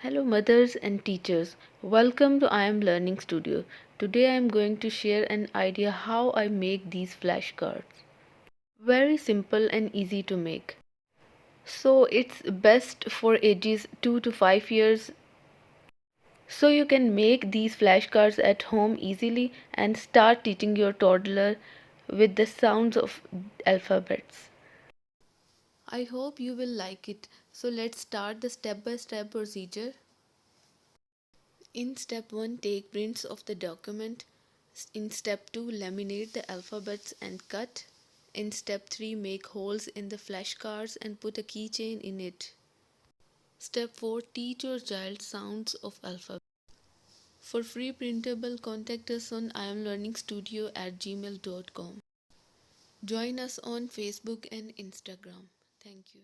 Hello mothers and teachers. Welcome to I am Learning Studio. Today I am going to share an idea how I make these flashcards. Very simple and easy to make. So it's best for ages 2 to 5 years. So you can make these flashcards at home easily and start teaching your toddler with the sounds of alphabets. I hope you will like it. So let's start the step-by-step procedure. In step 1, take prints of the document. In step 2, laminate the alphabets and cut. In step 3, make holes in the flashcards and put a keychain in it. Step 4, teach your child sounds of alphabet. For free printable, contact us on imlearningstudio@gmail.com. Join us on Facebook and Instagram. Thank you.